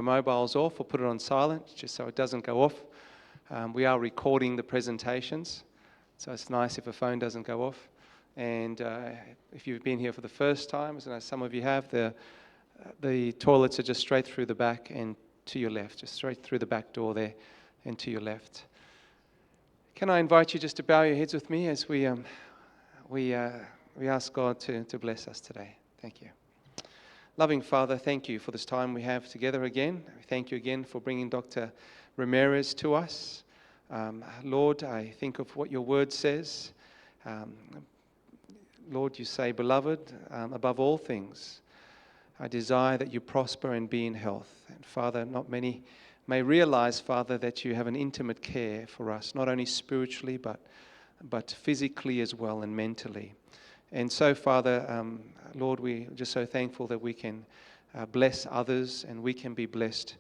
mobiles off or put it on silent just so it doesn't go off. We are recording the presentations, so it's nice if a phone doesn't go off. And if you've been here for the first time, as I know some of you have, the toilets are just straight through the back and to your left, just straight through the back door there and to your left. Can I invite you just to bow your heads with me as we ask God to bless us today. Thank you. Loving Father, thank you for this time we have together again. Thank you again for bringing Dr. Ramirez to us. Lord, I think of what your word says. Lord, you say, beloved, above all things, I desire that you prosper and be in health. And Father, not many may realize, Father, that you have an intimate care for us, not only spiritually, but physically as well and mentally. And so, Father, Lord, we're just so thankful that we can bless others and we can be blessed,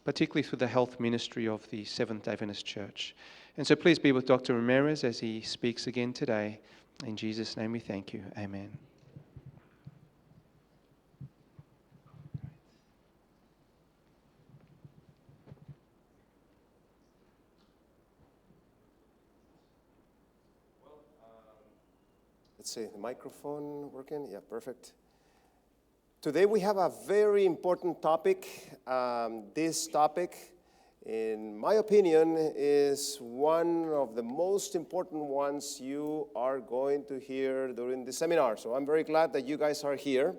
particularly through the health ministry of the Seventh-day Adventist Church. And so please be with Dr. Ramirez as he speaks again today. In Jesus' name we thank you. Amen. Let's see, the microphone working? Yeah, perfect. Today we have a very important topic. This topic, in my opinion, is one of the most important ones you are going to hear during the seminar. So I'm very glad that you guys are here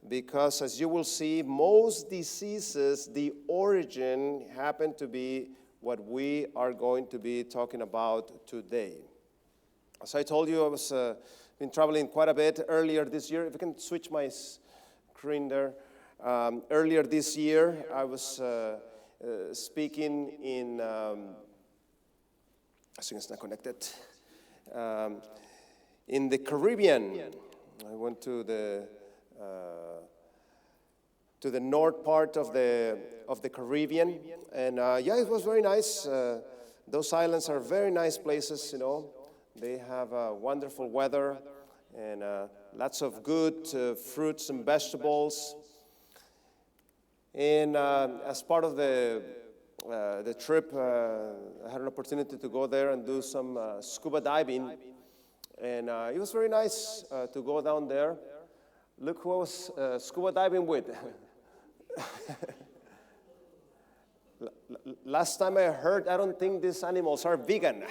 because, as you will see, most diseases, the origin happen to be what we are going to be talking about today. As I told you, I was been traveling quite a bit earlier this year. If you can switch my screen there. Earlier this year, I was speaking in, I think it's not connected, in the Caribbean. I went to the north part of the Caribbean, and yeah, it was very nice. Those islands are very nice places, you know. They have wonderful weather and lots of good fruits and vegetables. And as part of the trip, I had an opportunity to go there and do some scuba diving. And it was very nice to go down there. Look who I was scuba diving with. Last time I heard, I don't think these animals are vegan.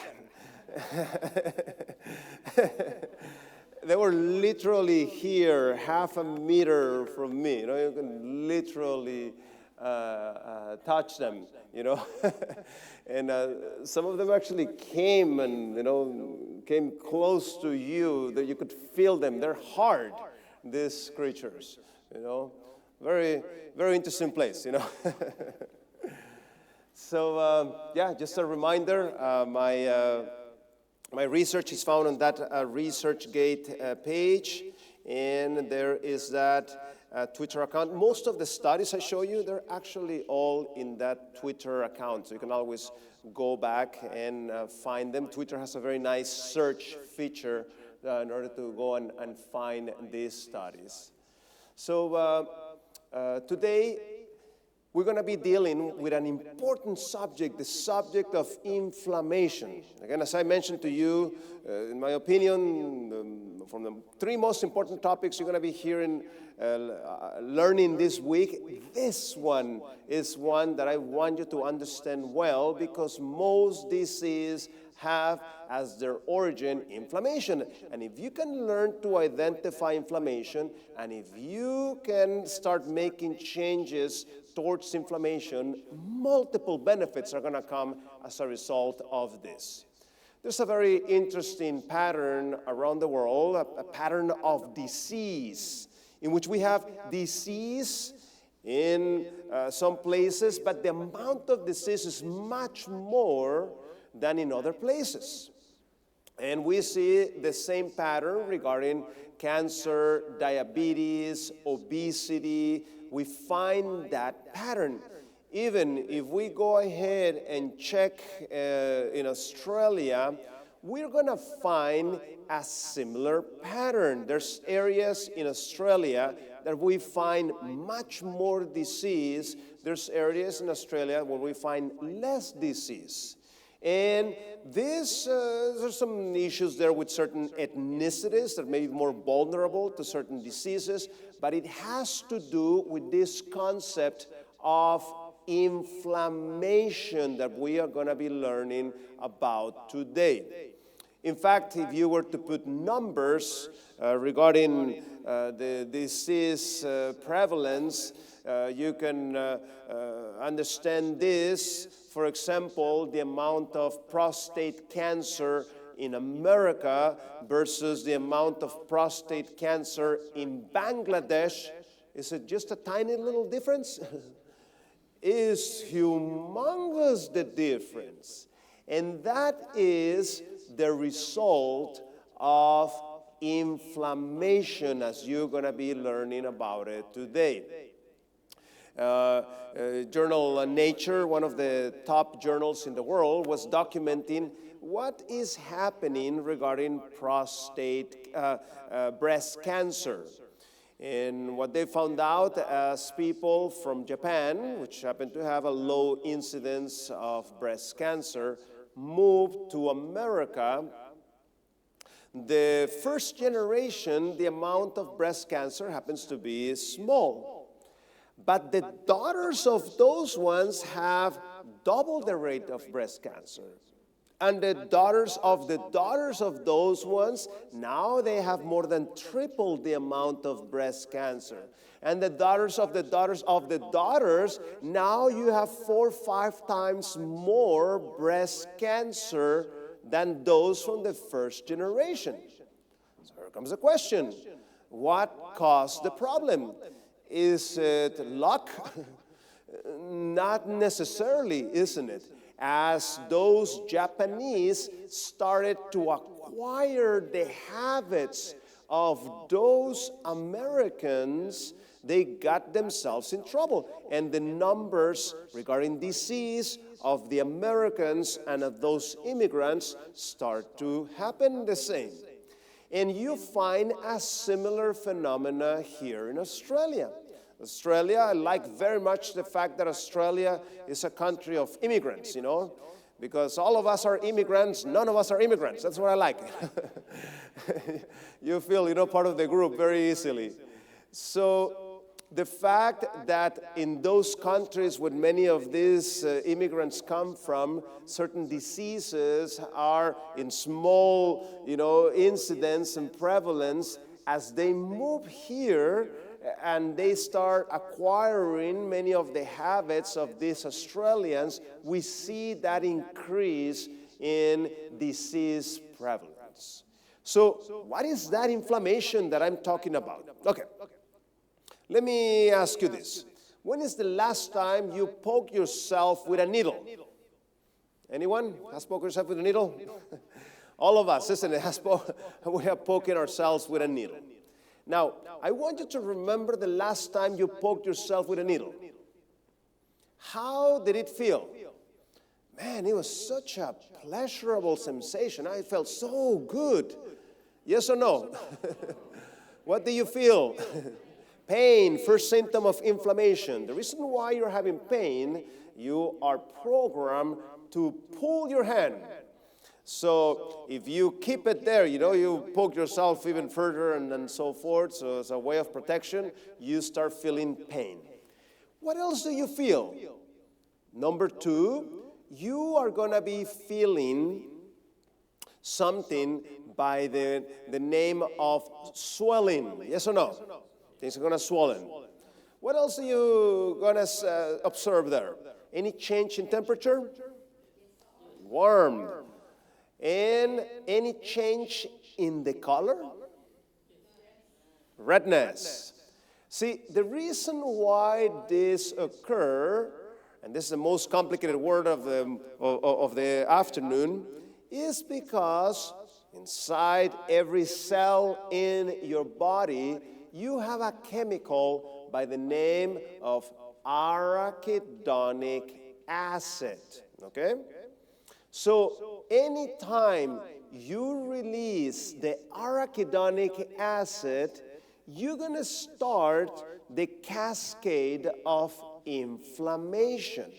They were literally here, half a meter from me. You know, you can literally touch them, you know. And some of them actually came and, you know, came close to you, that you could feel them. They're hard, these creatures, you know. Very, very interesting place, you know. So, yeah, just a reminder, my research is found on that ResearchGate page, and there is that Twitter account. Most of the studies I show you, they're actually all in that Twitter account, so you can always go back and find them. Twitter has a very nice search feature in order to go and find these studies. So today, we're going to be dealing with an important subject, the subject of inflammation. Again, as I mentioned to you, in my opinion, from the three most important topics you're going to be hearing, learning this week, this one is one that I want you to understand well, because most diseases have as their origin inflammation. And if you can learn to identify inflammation, and if you can start making changes towards inflammation, multiple benefits are going to come as a result of this. There's a very interesting pattern around the world, a pattern of disease, in which we have disease in some places, but the amount of disease is much more than in other places. And we see the same pattern regarding cancer, diabetes, obesity. We find that pattern. Even if we go ahead and check in Australia, we're going to find a similar pattern. There's areas in Australia that we find much more disease. There's areas in Australia where we find less disease. And there's some issues there with certain ethnicities that may be more vulnerable to certain diseases, but it has to do with this concept of inflammation that we are going to be learning about today. In fact, if you were to put numbers regarding the disease prevalence, you can understand this. For example, the amount of prostate cancer in America versus the amount of prostate cancer in Bangladesh. Is it just a tiny little difference? Is humongous, the difference. And that is the result of inflammation, as you're going to be learning about it today. Journal Nature, one of the top journals in the world, was documenting what is happening regarding breast cancer. And what they found out, as people from Japan, which happen to have a low incidence of breast cancer, moved to America, the first generation, the amount of breast cancer happens to be small. But the daughters of those ones have double the rate of breast cancer. And the daughters of those ones, now they have more than triple the amount of breast cancer. And the daughters of the daughters, now you have 4 or 5 times more breast cancer than those from the first generation. So here comes the question. What caused the problem? Is it luck? Not necessarily, isn't it? As those Japanese started to acquire the habits of those Americans, they got themselves in trouble. And the numbers regarding disease of the Americans and of those immigrants start to happen the same. And you find a similar phenomena here in Australia. I like very much the fact that Australia is a country of immigrants, because all of us are immigrants, none of us are immigrants. That's what I like. You feel, part of the group very easily. So the fact that in those countries where many of these immigrants come from, certain diseases are in small, incidence and prevalence, as they move here and they start acquiring many of the habits of these Australians, we see that increase in disease prevalence. So what is that inflammation that I'm talking about? Okay. Let me ask you this. When is the last time you poked yourself with a needle? Anyone has poked yourself with a needle? All of us, isn't it? We have poked ourselves with a needle. Now, I want you to remember the last time you poked yourself with a needle. How did it feel? Man, it was such a pleasurable sensation. I felt so good. Yes or no? What do you feel? Pain, first symptom of inflammation. The reason why you're having pain, you are programmed to pull your hand. So if you keep it there, you poke yourself even further and so forth, so as a way of protection, you start feeling pain. What else do you feel? Number 2, you are going to be feeling something by the name of swelling. Yes or no? Things are going to swollen. What else are you going to observe there? Any change in temperature? Warm. And any change in the color? Redness. See, the reason why this occurs, and this is the most complicated word of the afternoon, is because inside every cell in your body, you have a chemical by the name of arachidonic acid, okay? So anytime you release the arachidonic acid, you're going to start the cascade of inflammation.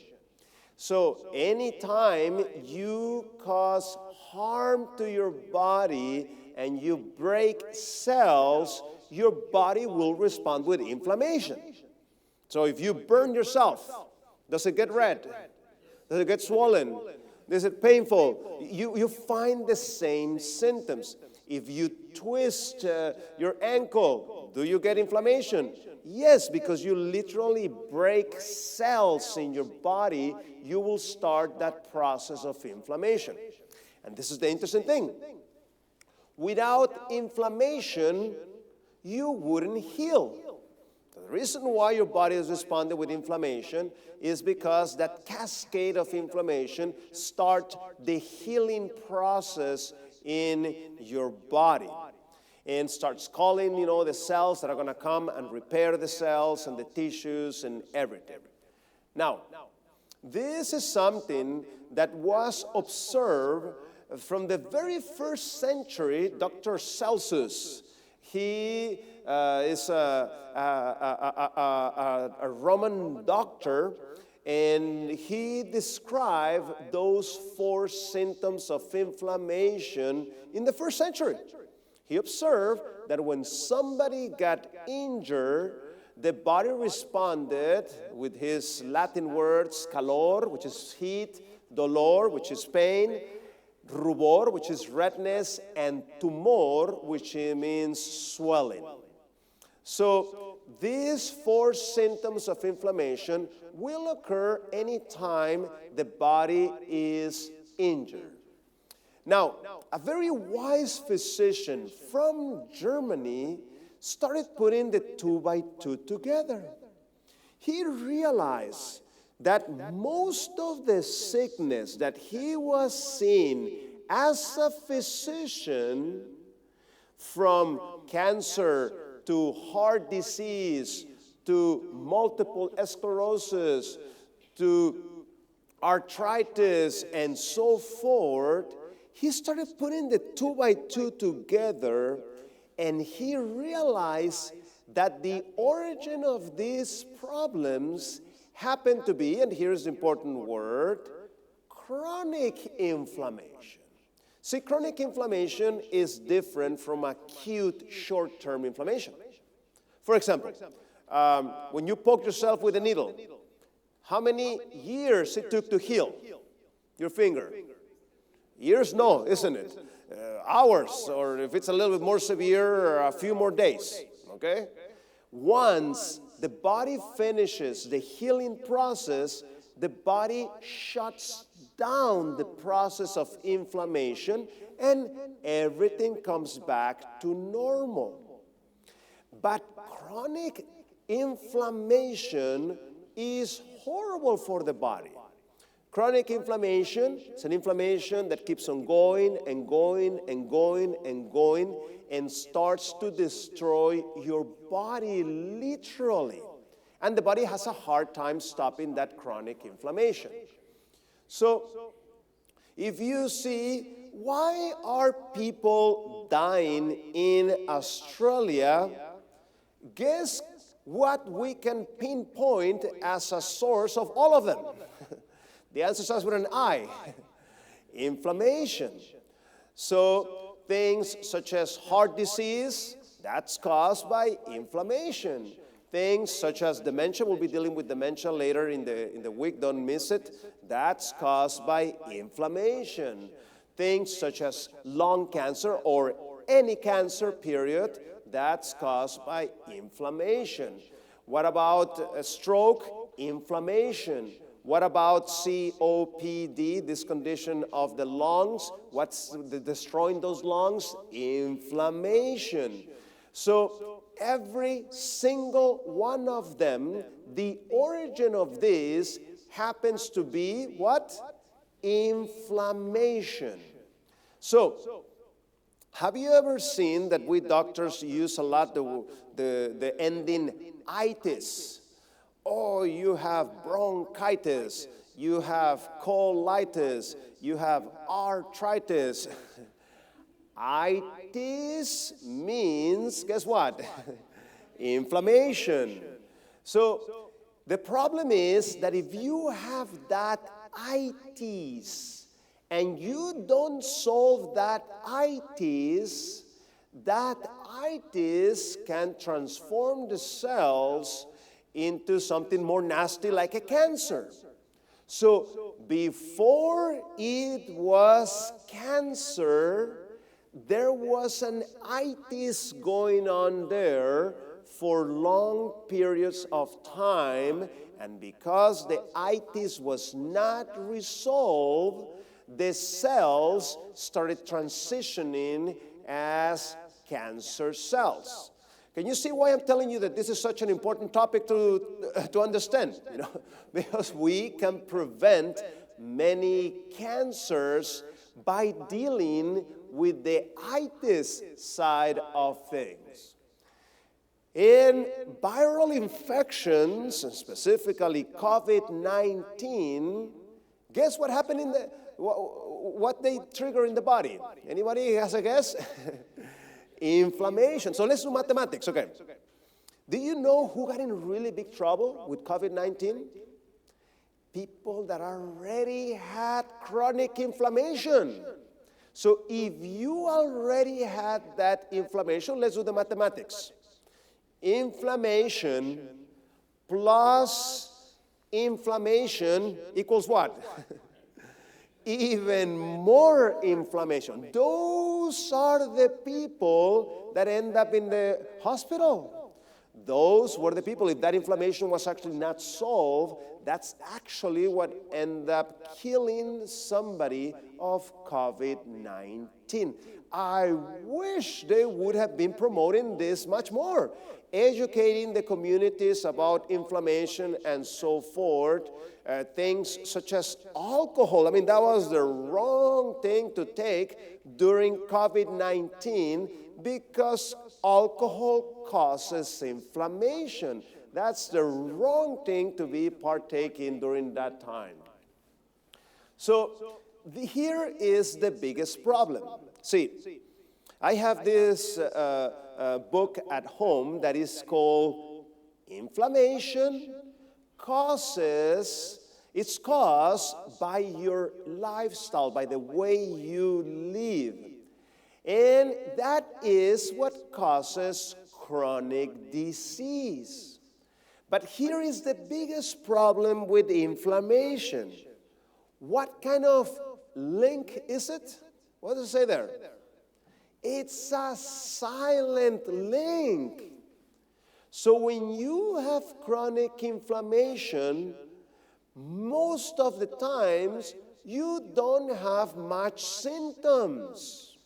So anytime you cause harm to your body and you break cells, your body will respond with inflammation. So if you burn yourself, does it get red? Does it get swollen? Is it painful? You find the same symptoms. If you twist your ankle, do you get inflammation? Yes, because you literally break cells in your body, you will start that process of inflammation. And this is the interesting thing. Without inflammation, you wouldn't heal. The reason why your body has responded with inflammation is because that cascade of inflammation starts the healing process in your body and starts calling, the cells that are going to come and repair the cells and the tissues and everything. Now, this is something that was observed from the very first century. Dr. Celsus, he is a Roman doctor, and he described those 4 symptoms of inflammation in the first century. He observed that when somebody got injured, the body responded with his Latin words, calor, which is heat, dolor, which is pain, rubor, which is redness, and tumor, which means swelling. So these 4 symptoms of inflammation will occur anytime the body is injured. Now, a very wise physician from Germany started putting the 2 by 2 together. He realized that most of the sickness that he was seeing as a physician, from cancer to heart disease to multiple sclerosis to arthritis and so forth, he started putting the 2 by 2 together, and he realized that the origin of these problems happened to be, and here's the important word, chronic inflammation. See, chronic inflammation is different from acute short-term inflammation. For example, when you poke yourself with a needle, how many years it took to heal your finger? Years? No, isn't it? Hours, or if it's a little bit more severe, a few more days, okay? Once the body finishes the healing process, the body shuts down the process of inflammation and everything comes back to normal. But chronic inflammation is horrible for the body. Chronic inflammation is an inflammation that keeps on going and going and going and going and starts to destroy your body literally. And the body has a hard time stopping that chronic inflammation. So, if you see, why are people dying in Australia? Guess what we can pinpoint as a source of all of them? The answer starts with an I. Inflammation. So things such as heart disease, that's caused by inflammation. Things such as dementia, we'll be dealing with dementia later in the week, don't miss it. That's caused by inflammation. Things such as lung cancer or any cancer period, that's caused by inflammation. What about a stroke? Inflammation. What about COPD, this condition of the lungs? What's destroying those lungs? Inflammation. So every single one of them, the origin of this happens to be what? Inflammation. So, have you ever seen that we doctors use a lot the ending itis? Oh, you have bronchitis, you have colitis, you have arthritis. Itis means, guess what? inflammation. So the problem is that if you have that itis and you don't solve that itis can transform the cells into something more nasty like a cancer. So before it was cancer, there was an itis going on there for long periods of time, and because the itis was not resolved, the cells started transitioning as cancer cells. Can you see why I'm telling you that this is such an important topic to understand? Because we can prevent many cancers by dealing with the itis side of things. In viral infections, and specifically COVID-19, guess what happened in what they trigger in the body? Anybody has a guess? Inflammation. So let's do mathematics, okay? Do you know who got in really big trouble with COVID-19? People that already had chronic inflammation. So if you already had that inflammation, let's do the mathematics. Inflammation plus inflammation equals what? Even more inflammation. Those are the people that end up in the hospital. Those were the people, if that inflammation was actually not solved, that's actually what ended up killing somebody of COVID-19. I wish they would have been promoting this much more, educating the communities about inflammation and so forth. Things such as alcohol. I mean, that was the wrong thing to take during COVID-19 because alcohol causes inflammation. That's the wrong thing to be partaking during that time. So here is the biggest problem. See, I have this book at home that is called Inflammation It's caused by your lifestyle, by the way you live. And that is what causes chronic disease. But here is the biggest problem with inflammation. What kind of link is it? What does it say there? It's a silent link. So when you have chronic inflammation, most of the times you don't have much symptoms.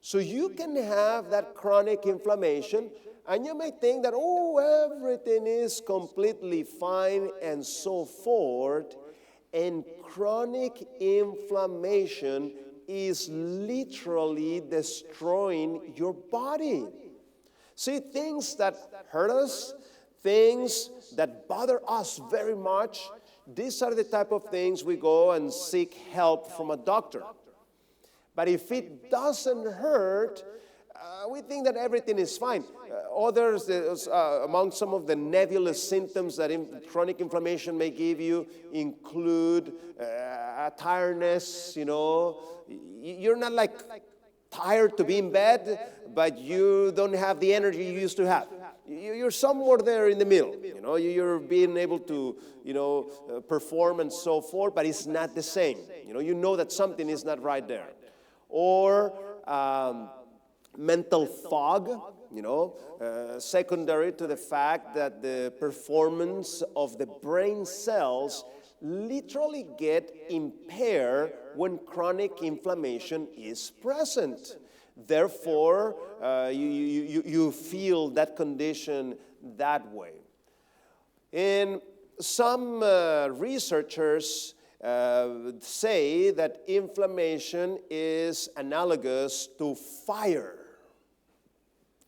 So you can have that chronic inflammation and you may think that, oh, everything is completely fine and so forth. And chronic inflammation is literally destroying your body. See, things that hurt us, things that bother us very much, these are the type of things we go and seek help from a doctor. But if it doesn't hurt, we think that everything is fine. Others, among some of the nebulous symptoms that chronic inflammation may give you include tiredness, You're not like tired to be in bed, but you don't have the energy you used to have. You're somewhere there in the middle. You're being able to, perform and so forth, but it's not the same. You know that something is not right there. Or mental fog, secondary to the fact that the performance of the brain cells literally get impaired when chronic inflammation is present. Therefore, you feel that condition that way. And some researchers say that inflammation is analogous to fire.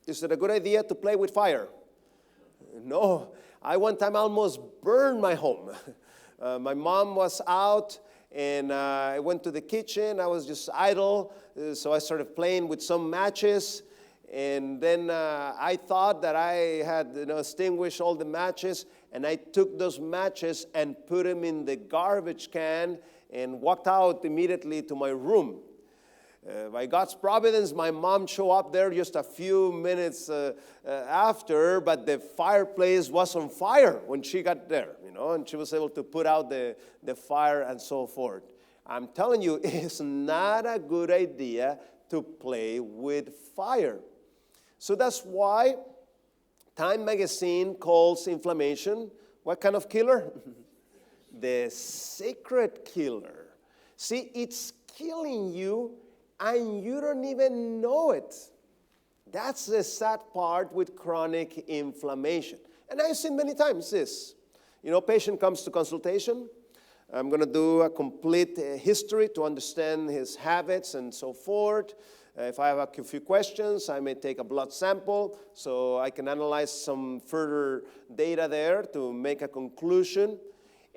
Is it a good idea to play with fire? No. I one time almost burned my home. My mom was out, and I went to the kitchen. I was just idle, so I started playing with some matches, And then I thought that I had extinguished all the matches, and I took those matches and put them in the garbage can and walked out immediately to my room. By God's providence, my mom showed up there just a few minutes after, but the fireplace was on fire when she got there, and she was able to put out the fire and so forth. I'm telling you, it's not a good idea to play with fire. So that's why Time magazine calls inflammation what kind of killer? The secret killer. See, it's killing you and you don't even know it. That's the sad part with chronic inflammation. And I've seen many times this. Patient comes to consultation. I'm going to do a complete history to understand his habits and so forth. If I have a few questions, I may take a blood sample so I can analyze some further data there to make a conclusion.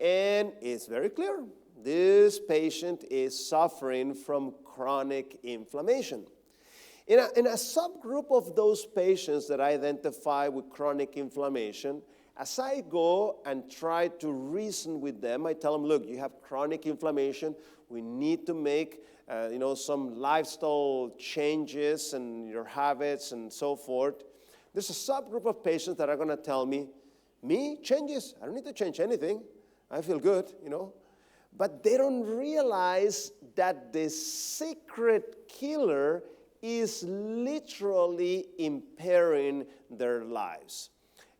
And it's very clear. This patient is suffering from chronic inflammation. In a subgroup of those patients that I identify with chronic inflammation, as I go and try to reason with them, I tell them, look, you have chronic inflammation. We need to make some lifestyle changes and your habits and so forth. There's a subgroup of patients that are going to tell me, changes? I don't need to change anything. I feel good, But they don't realize that the secret killer is literally impairing their lives.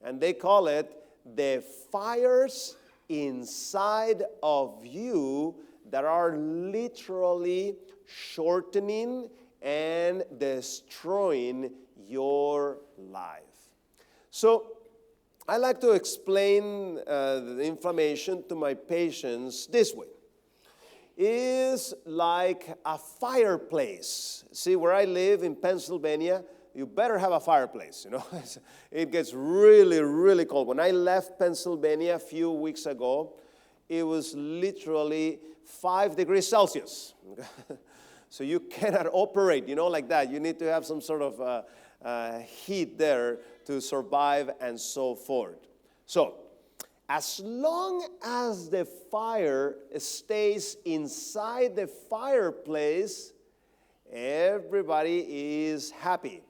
And they call it the fires inside of you that are literally shortening and destroying your life. So I like to explain the inflammation to my patients this way. It's like a fireplace. See, where I live in Pennsylvania, you better have a fireplace, It gets really, really cold. When I left Pennsylvania a few weeks ago, it was literally 5 degrees Celsius. So you cannot operate, like that. You need to have some sort of heat there to survive and so forth. So, as long as the fire stays inside the fireplace, everybody is happy.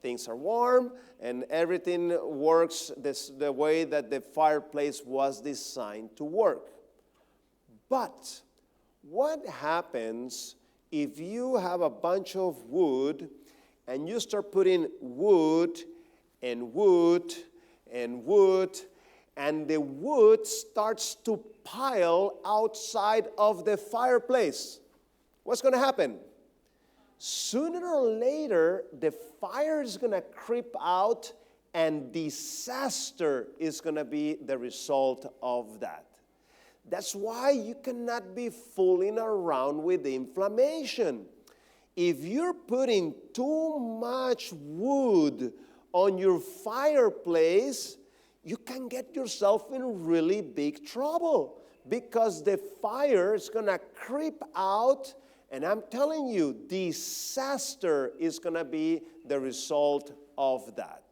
Things are warm and everything works the way that the fireplace was designed to work. But what happens if you have a bunch of wood and you start putting wood and wood and wood, and the wood starts to pile outside of the fireplace? What's going to happen? Sooner or later, the fire is going to creep out and disaster is going to be the result of that. That's why you cannot be fooling around with inflammation. If you're putting too much wood on your fireplace, you can get yourself in really big trouble because the fire is going to creep out. And I'm telling you, disaster is going to be the result of that.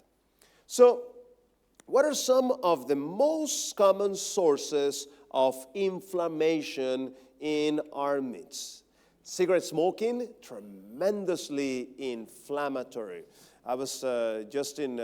So, what are some of the most common sources of inflammation in our midst? Cigarette smoking, tremendously inflammatory. I was just in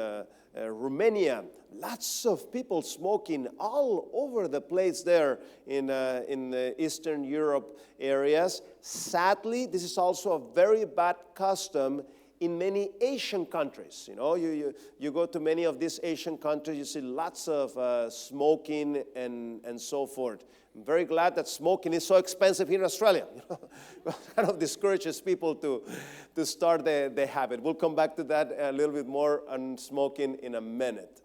Romania. Lots of people smoking all over the place there in the Eastern Europe areas. Sadly, this is also a very bad custom in many Asian countries. You go to many of these Asian countries, you see lots of smoking and so forth. I'm very glad that smoking is so expensive here in Australia. Kind of discourages people to start the habit. We'll come back to that a little bit more on smoking in a minute.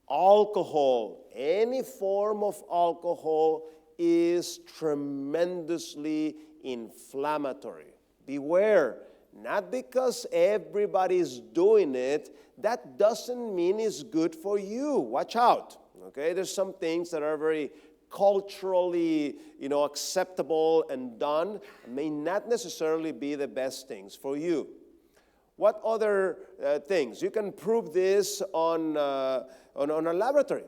Alcohol, any form of alcohol is tremendously inflammatory. Beware, not because everybody's doing it, that doesn't mean it's good for you. Watch out, okay? There's some things that are very culturally, acceptable and done may not necessarily be the best things for you. What other things? You can prove this on a laboratory.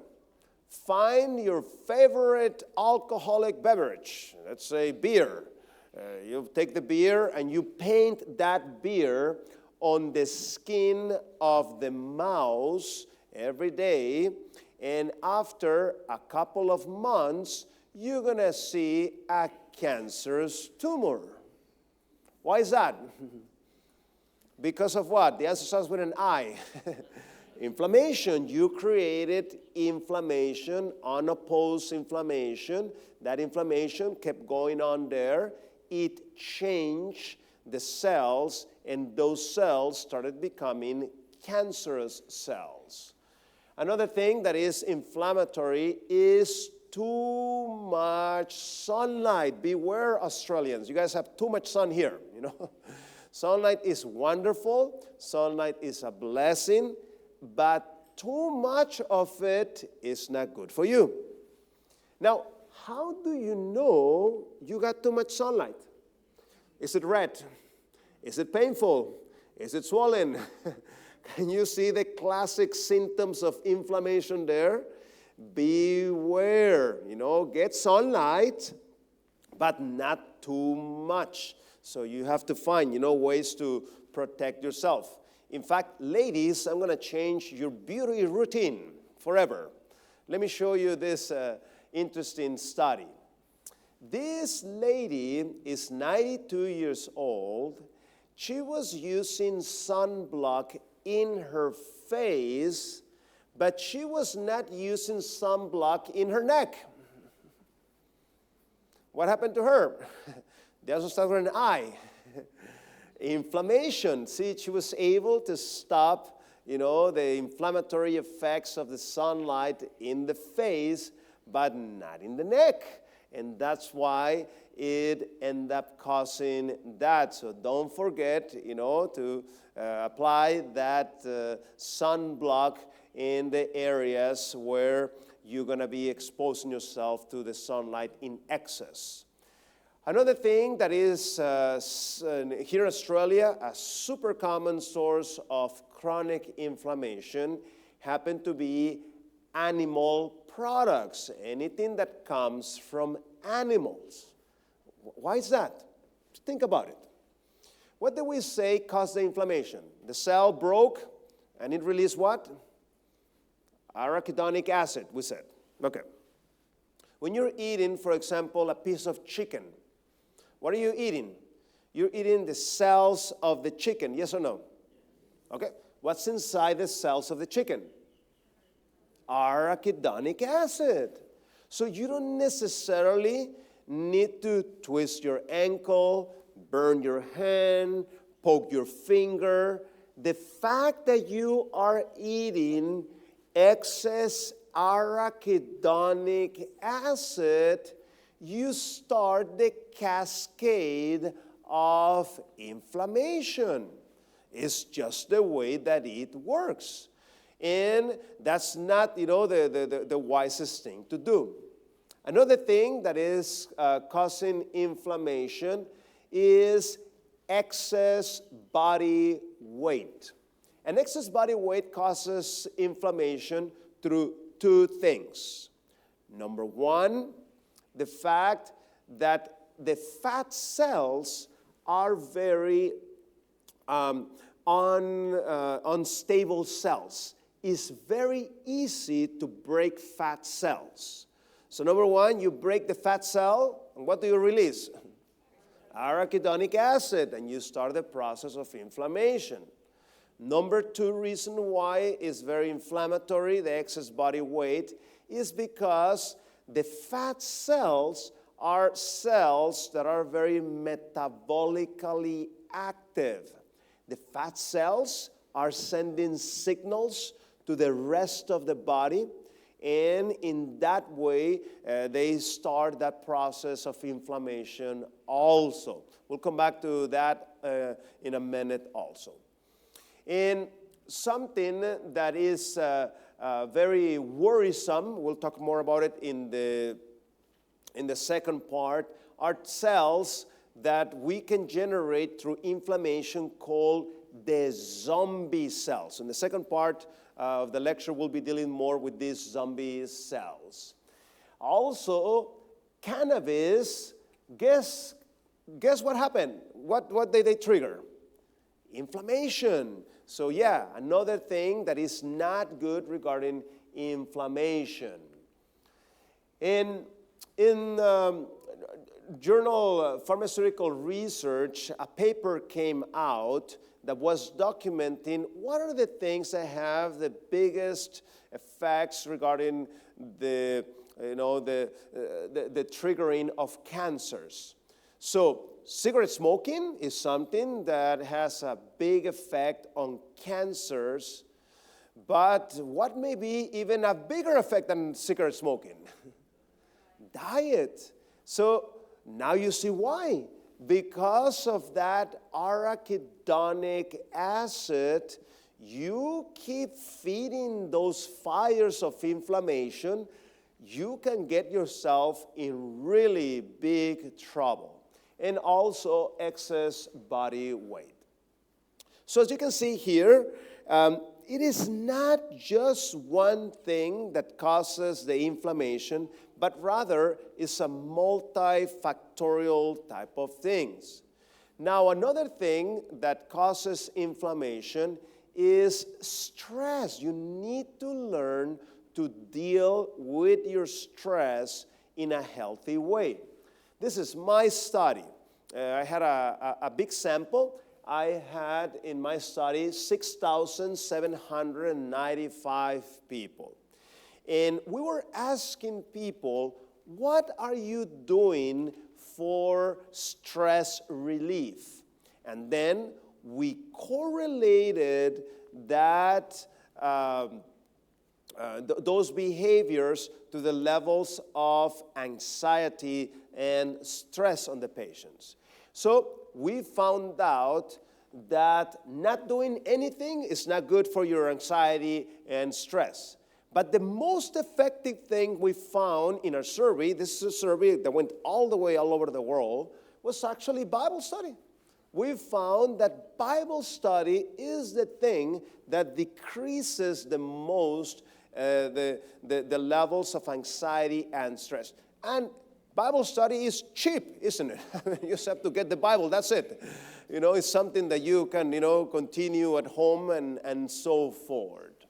Find your favorite alcoholic beverage. Let's say beer. You take the beer and you paint that beer on the skin of the mouse every day. And after a couple of months, you're going to see a cancerous tumor. Why is that? Because of what? The answer starts with an I. Inflammation. You created inflammation, unopposed inflammation. That inflammation kept going on there. It changed the cells, and those cells started becoming cancerous cells. Another thing that is inflammatory is too much sunlight. Beware, Australians. You guys have too much sun here, you know. Sunlight is wonderful. Sunlight is a blessing, but too much of it is not good for you. Now, how do you know you got too much sunlight? Is it red? Is it painful? Is it swollen? Can you see the classic symptoms of inflammation there? Beware, you know, get sunlight, but not too much. So you have to find, you know, ways to protect yourself. In fact, ladies, I'm going to change your beauty routine forever. Let me show you this interesting study. This lady is 92 years old. She was using sunblock in her face, but she was not using sunblock in her neck. What happened to her? The answer starts with an I. Inflammation. See, she was able to stop, you know, the inflammatory effects of the sunlight in the face, but not in the neck. And that's why it ended up causing that. So don't forget, you know, to apply that sunblock in the areas where you're going to be exposing yourself to the sunlight in excess. Another thing that is here in Australia, a super common source of chronic inflammation happen to be animal products, anything that comes from animals. Why is that? Think about it. What did we say caused the inflammation? The cell broke and it released what? Arachidonic acid, we said. Okay. When you're eating, for example, a piece of chicken, what are you eating? You're eating the cells of the chicken, yes or no? Okay. What's inside the cells of the chicken? Arachidonic acid. So you don't necessarily need to twist your ankle, burn your hand, poke your finger. The fact that you are eating excess arachidonic acid, you start the cascade of inflammation. It's just the way that it works. And that's not, you know, the wisest thing to do. Another thing that is causing inflammation is excess body weight. And excess body weight causes inflammation through two things. Number one, the fact that the fat cells are very unstable cells. It's very easy to break fat cells. So number one, you break the fat cell, and what do you release? Arachidonic acid, and you start the process of inflammation. Number two reason why it's very inflammatory, the excess body weight, is because the fat cells are cells that are very metabolically active. The fat cells are sending signals to the rest of the body, and in that way, they start that process of inflammation also. We'll come back to that in a minute also. And something that is very worrisome, we'll talk more about it in the second part, are cells that we can generate through inflammation called the zombie cells. In the second part of the lecture, we'll be dealing more with these zombie cells. Also, cannabis, guess what happened? What did they trigger? Inflammation. So yeah, another thing that is not good regarding inflammation. In journal Pharmaceutical Research, a paper came out that was documenting what are the things that have the biggest effects regarding the triggering of cancers. So cigarette smoking is something that has a big effect on cancers, but what may be even a bigger effect than cigarette smoking? Diet. So now you see why. Because of that arachidonic acid, you keep feeding those fires of inflammation, you can get yourself in really big trouble. And also excess body weight. So as you can see here, it is not just one thing that causes the inflammation, but rather it's a multifactorial type of things. Now, another thing that causes inflammation is stress. You need to learn to deal with your stress in a healthy way. This is my study. I had a big sample. I had in my study 6,795 people. And we were asking people, what are you doing for stress relief? And then we correlated that those behaviors to the levels of anxiety and stress on the patients. So we found out that not doing anything is not good for your anxiety and stress. But the most effective thing we found in our survey, this is a survey that went all over the world, was actually Bible study. We found that Bible study is the thing that decreases the most the levels of anxiety and stress. And Bible study is cheap, isn't it? You just have to get the Bible, that's it. It's something that you can, continue at home and so forth.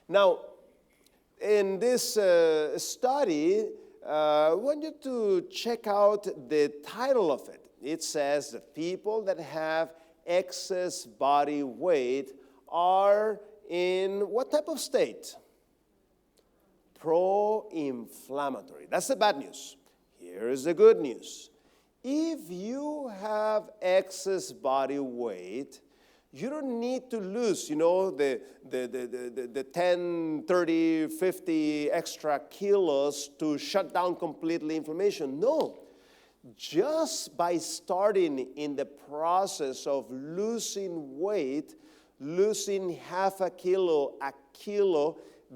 Now, in this study, I want you to check out the title of it. It says that people that have excess body weight are in what type of state? Pro-inflammatory. That's the bad news. Here is the good news. If you have excess body weight, you don't need to lose, the 10, 30, 50 extra kilos to shut down completely inflammation. No. Just by starting in the process of losing weight, losing half a kilo,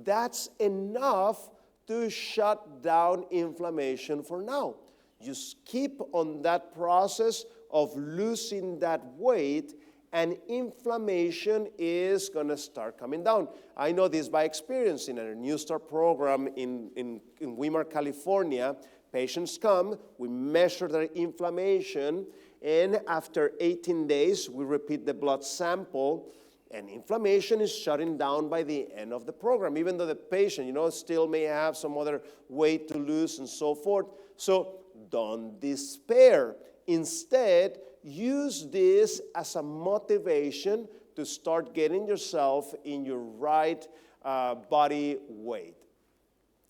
that's enough to shut down inflammation for now. Just keep on that process of losing that weight, and inflammation is going to start coming down. I know this by experience. In a New Start program in Weimar, California, patients come, we measure their inflammation, and after 18 days, we repeat the blood sample, and inflammation is shutting down by the end of the program, even though the patient, still may have some other weight to lose and so forth. So don't despair. Instead, use this as a motivation to start getting yourself in your right body weight.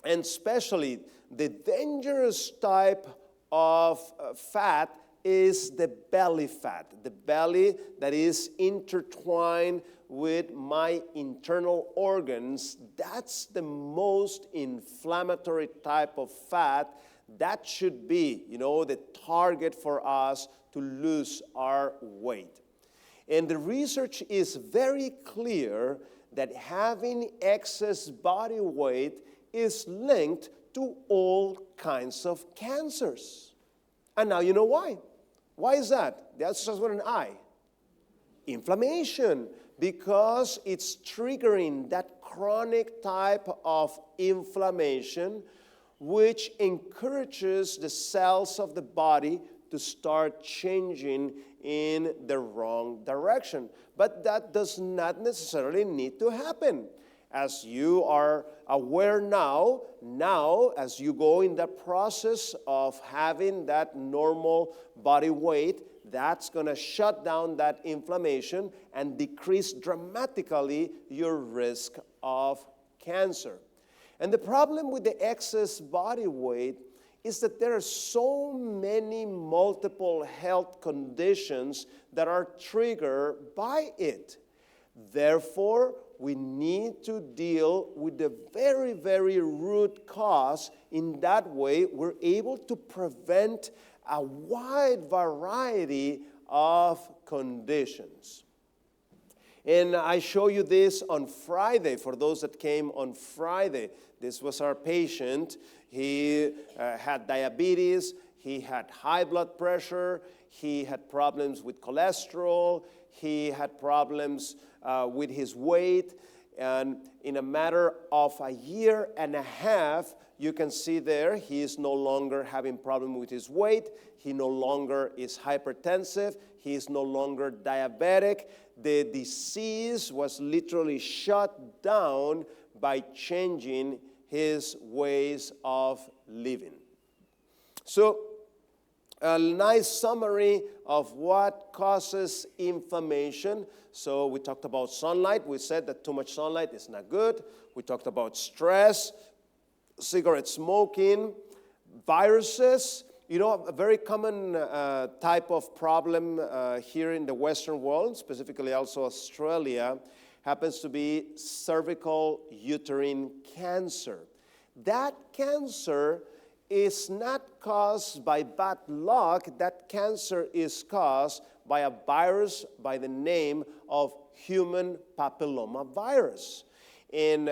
And especially, the dangerous type of fat is the belly fat. The belly that is intertwined with my internal organs. That's the most inflammatory type of fat. That should be, the target for us to lose our weight. And the research is very clear that having excess body weight is linked to all kinds of cancers. And now you know why. Why is that? The answer starts with an I. Inflammation, because it's triggering that chronic type of inflammation which encourages the cells of the body to start changing in the wrong direction. But that does not necessarily need to happen. As you are aware now, as you go in the process of having that normal body weight, that's going to shut down that inflammation and decrease dramatically your risk of cancer. And the problem with the excess body weight is that there are so many multiple health conditions that are triggered by it. Therefore, we need to deal with the very, very root cause. In that way, we're able to prevent a wide variety of conditions. And I show you this on Friday, for those that came on Friday. This was our patient. He had diabetes, he had high blood pressure, he had problems with cholesterol, he had problems with his weight. And in a matter of a year and a half, you can see there, he is no longer having problem with his weight. He no longer is hypertensive. He is no longer diabetic. The disease was literally shut down by changing his ways of living. So, a nice summary of what causes inflammation. So we talked about sunlight. We said that too much sunlight is not good. We talked about stress, cigarette smoking, viruses. You know, a very common type of problem here in the Western world, specifically also Australia, happens to be cervical uterine cancer. That cancer is not caused by bad luck. That cancer is caused by a virus by the name of human papillomavirus. And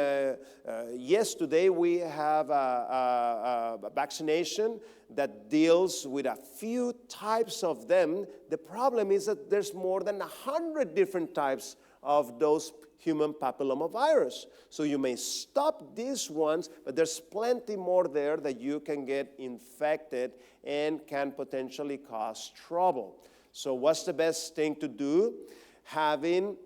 yes, today we have a vaccination that deals with a few types of them. The problem is that there's more than 100 different types of those human papillomavirus. So you may stop these ones, but there's plenty more there that you can get infected and can potentially cause trouble. So what's the best thing to do? Having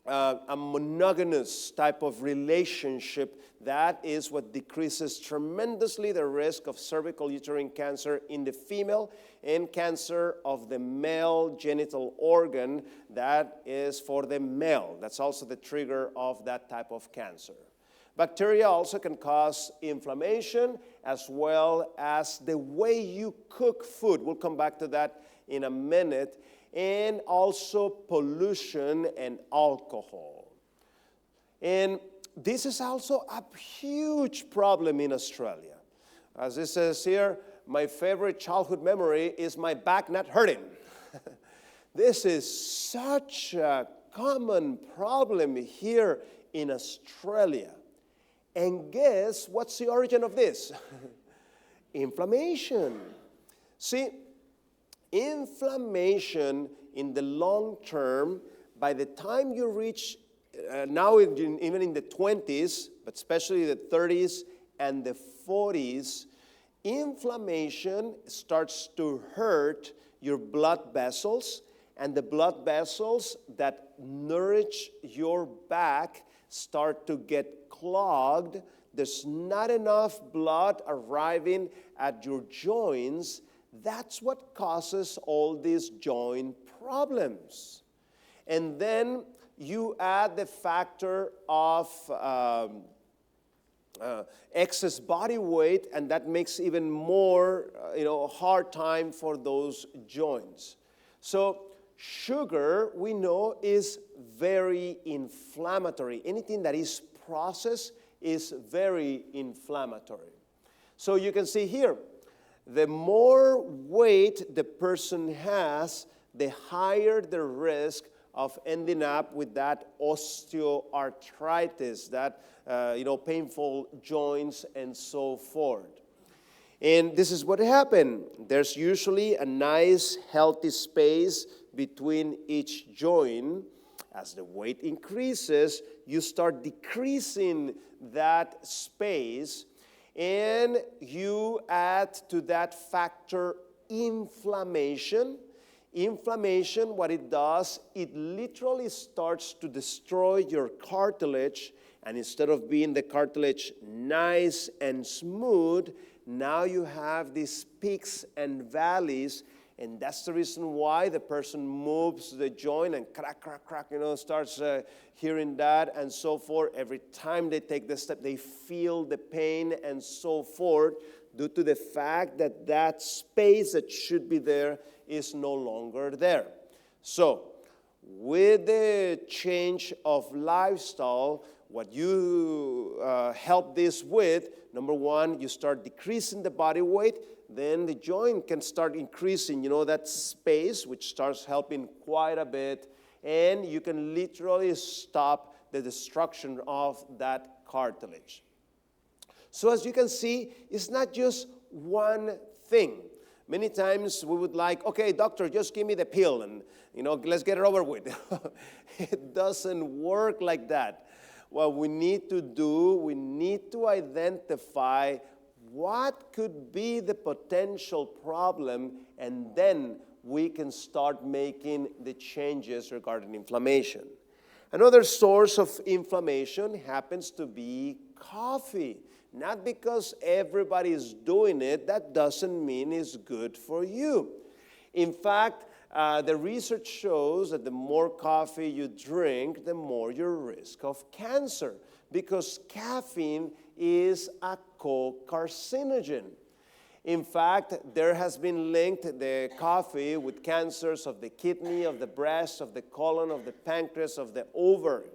a monogamous type of relationship, that is what decreases tremendously the risk of cervical uterine cancer in the female and cancer of the male genital organ. That is for the male. That's also the trigger of that type of cancer. Bacteria also can cause inflammation as well as the way you cook food. We'll come back to that in a minute. And also pollution and alcohol. And this is also a huge problem in Australia. As it says here, my favorite childhood memory is my back not hurting. This is such a common problem here in Australia. And guess what's the origin of this? Inflammation. See, inflammation in the long term, by the time you reach, now even in the 20s, but especially the 30s and the 40s, inflammation starts to hurt your blood vessels, and the blood vessels that nourish your back start to get clogged. There's not enough blood arriving at your joints. That's what causes all these joint problems. And then you add the factor of excess body weight, and that makes even more, hard time for those joints. So sugar, we know, is very inflammatory. Anything that is processed is very inflammatory. So you can see here, the more weight the person has, the higher the risk of ending up with that osteoarthritis, that painful joints and so forth. And this is what happened. There's usually a nice, healthy space between each joint. As the weight increases, you start decreasing that space, and you add to that factor inflammation. Inflammation, what it does, it literally starts to destroy your cartilage, and instead of being the cartilage nice and smooth, now you have these peaks and valleys, and that's the reason why the person moves the joint and crack, crack, crack, starts hearing that and so forth. Every time they take the step, they feel the pain and so forth, due to the fact that that space that should be there is no longer there. So, with the change of lifestyle, what you help this with, number one, you start decreasing the body weight, then the joint can start increasing, that space, which starts helping quite a bit, and you can literally stop the destruction of that cartilage. So as you can see, it's not just one thing. Many times we would like, okay, doctor, just give me the pill and, let's get it over with. It doesn't work like that. What we need to do, we need to identify what could be the potential problem, and then we can start making the changes regarding inflammation. Another source of inflammation happens to be coffee. Not because everybody is doing it, that doesn't mean it's good for you. In fact, the research shows that the more coffee you drink, the more your risk of cancer, because caffeine is a co-carcinogen. In fact, there has been linked the coffee with cancers of the kidney, of the breast, of the colon, of the pancreas, of the ovary.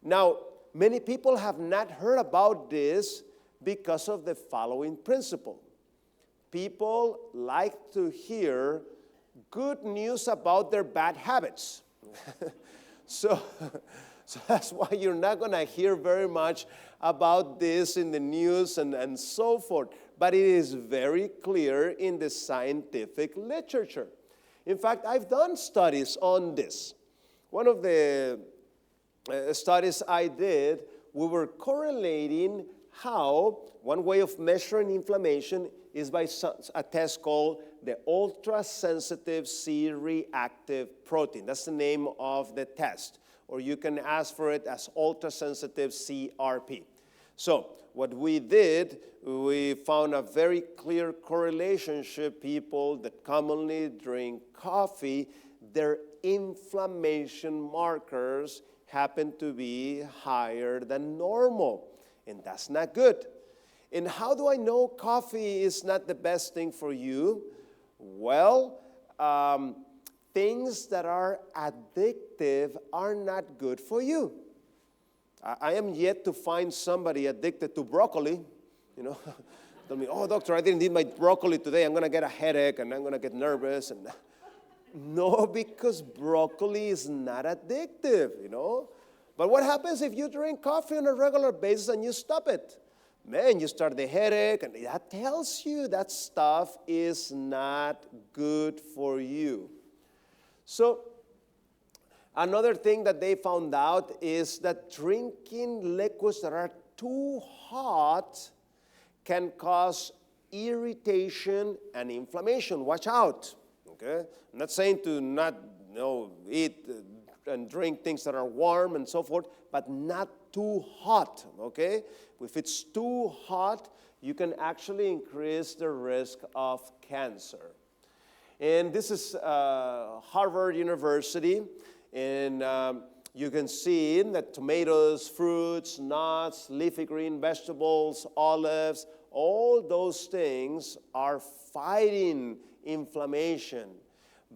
Now, many people have not heard about this because of the following principle. People like to hear good news about their bad habits. So that's why you're not going to hear very much about this in the news and so forth. But it is very clear in the scientific literature. In fact, I've done studies on this. One of the studies I did, we were correlating how one way of measuring inflammation is by a test called the ultra-sensitive C-reactive protein. That's the name of the test. Or you can ask for it as ultra-sensitive CRP. So what we did, we found a very clear correlation. People that commonly drink coffee, their inflammation markers happen to be higher than normal. And that's not good. And how do I know coffee is not the best thing for you? Well, things that are addictive are not good for you. I am yet to find somebody addicted to broccoli. Tell me, oh, doctor, I didn't eat my broccoli today. I'm going to get a headache and I'm going to get nervous. And no, because broccoli is not addictive, But what happens if you drink coffee on a regular basis and you stop it? Man, you start the headache, and that tells you that stuff is not good for you. So, another thing that they found out is that drinking liquids that are too hot can cause irritation and inflammation. Watch out, okay? I'm not saying to not eat and drink things that are warm and so forth, but not too hot, okay? If it's too hot, you can actually increase the risk of cancer. And this is Harvard University, and you can see that tomatoes, fruits, nuts, leafy green vegetables, olives, all those things are fighting inflammation.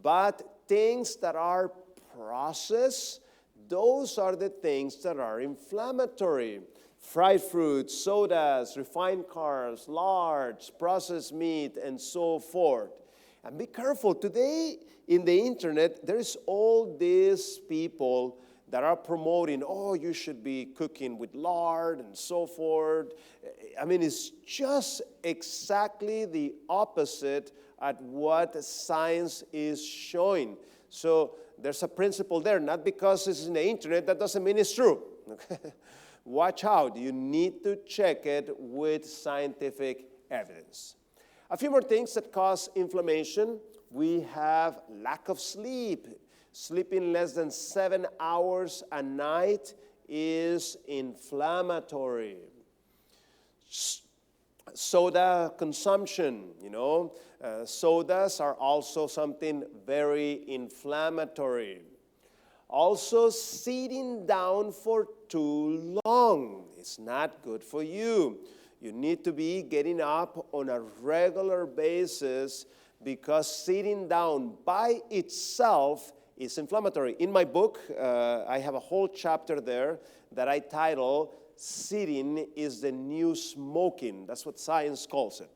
But things that are processed, those are the things that are inflammatory. Fried fruits, sodas, refined carbs, large, processed meat, and so forth. And be careful. Today, in the internet, there's all these people that are promoting, oh, you should be cooking with lard and so forth. I mean, it's just exactly the opposite at what science is showing. So there's a principle there. Not because it's in the internet, that doesn't mean it's true. Watch out. You need to check it with scientific evidence. A few more things that cause inflammation. We have lack of sleep. Sleeping less than 7 hours a night is inflammatory. Soda consumption, sodas are also something very inflammatory. Also, sitting down for too long is not good for you. You need to be getting up on a regular basis because sitting down by itself is inflammatory. In my book, I have a whole chapter there that I title, Sitting is the New Smoking. That's what science calls it,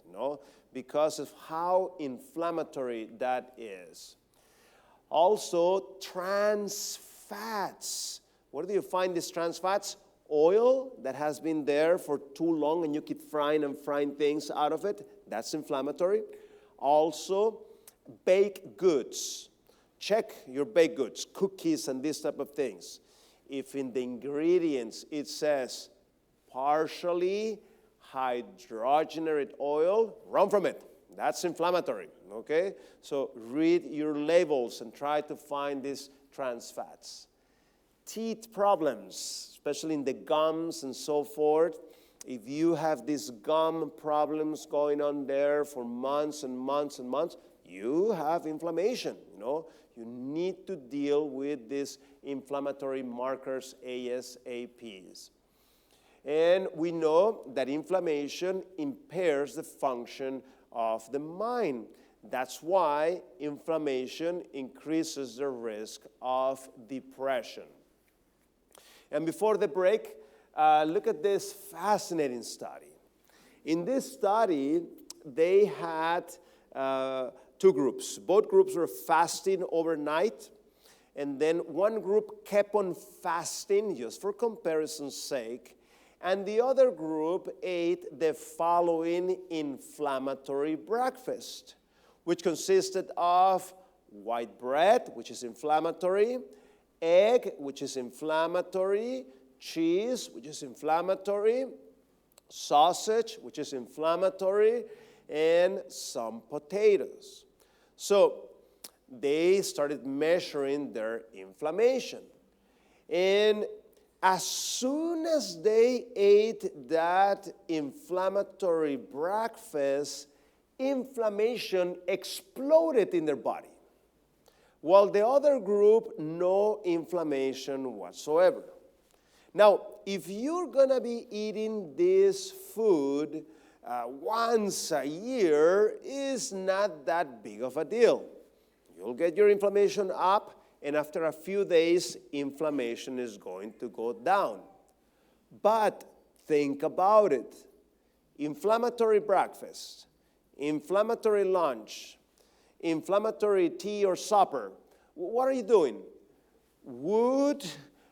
because of how inflammatory that is. Also, trans fats. Where do you find these trans fats? Oil that has been there for too long and you keep frying and frying things out of it. That's inflammatory. Also, baked goods. Check your baked goods, cookies and these type of things. If in the ingredients it says partially hydrogenated oil, run from it. That's inflammatory, okay? So read your labels and try to find these trans fats. Teeth problems, especially in the gums and so forth. If you have these gum problems going on there for months and months and months, you have inflammation, You need to deal with these inflammatory markers, ASAPs. And we know that inflammation impairs the function of the mind. That's why inflammation increases the risk of depression. And before the break, look at this fascinating study. In this study, they had two groups. Both groups were fasting overnight, and then one group kept on fasting just for comparison's sake, and the other group ate the following inflammatory breakfast, which consisted of white bread, which is inflammatory, egg, which is inflammatory, cheese, which is inflammatory, sausage, which is inflammatory, and some potatoes. So they started measuring their inflammation. And as soon as they ate that inflammatory breakfast, inflammation exploded in their body. While the other group, no inflammation whatsoever. Now, if you're going to be eating this food once a year, is not that big of a deal. You'll get your inflammation up, and after a few days, inflammation is going to go down. But think about it. Inflammatory breakfast, inflammatory lunch, inflammatory tea or supper. What are you doing? Wood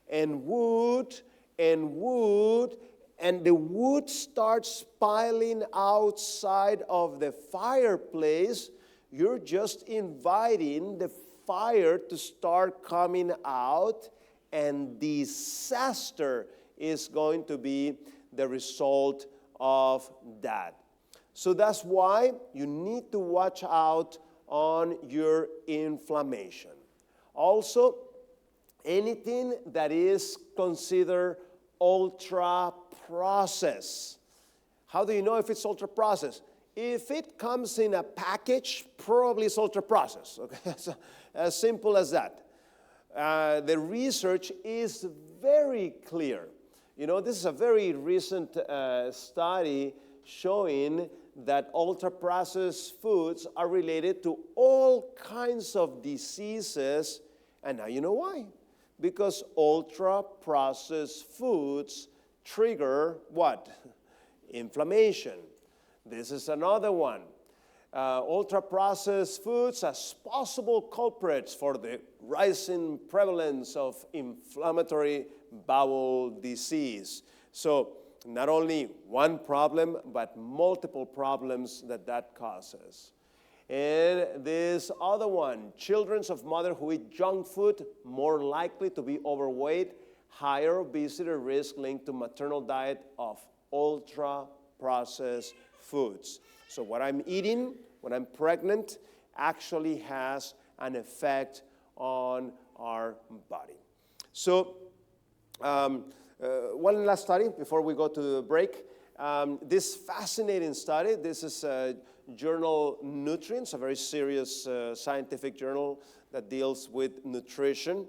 and wood and wood, and the wood starts piling outside of the fireplace. You're just inviting the fire to start coming out, and disaster is going to be the result of that. So that's why you need to watch out on your inflammation. Also, anything that is considered ultra-processed. How do you know if it's ultra-processed? If it comes in a package, probably it's ultra-processed. Okay? So, as simple as that. The research is very clear. This is a very recent study showing that ultra-processed foods are related to all kinds of diseases. And now you know why. Because ultra-processed foods trigger what? Inflammation. This is another one. ultra-processed foods as possible culprits for the rising prevalence of inflammatory bowel disease. So not only one problem, but multiple problems that causes. And this other one, children of mothers who eat junk food more likely to be overweight, higher obesity risk linked to maternal diet of ultra-processed foods. So what I'm eating when I'm pregnant actually has an effect on our body. So one last study before we go to the break. This fascinating study, this is journal Nutrients, a very serious scientific journal that deals with nutrition.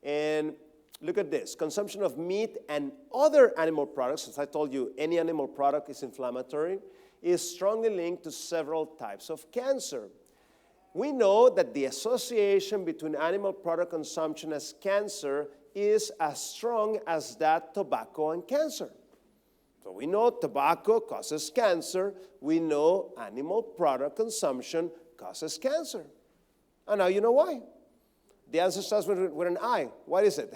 And look at this. Consumption of meat and other animal products, as I told you, any animal product is inflammatory, is strongly linked to several types of cancer. We know that the association between animal product consumption as cancer is as strong as that tobacco and cancer. So we know tobacco causes cancer. We know animal product consumption causes cancer. And now you know why. The answer starts with an I. What is it?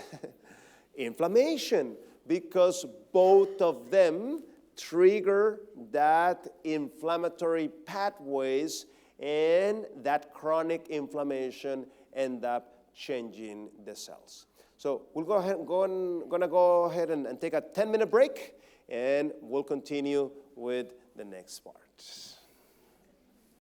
Inflammation. Because both of them trigger that inflammatory pathways, and that chronic inflammation end up changing the cells. So we're gonna go ahead and take a 10-minute break, and we'll continue with the next part.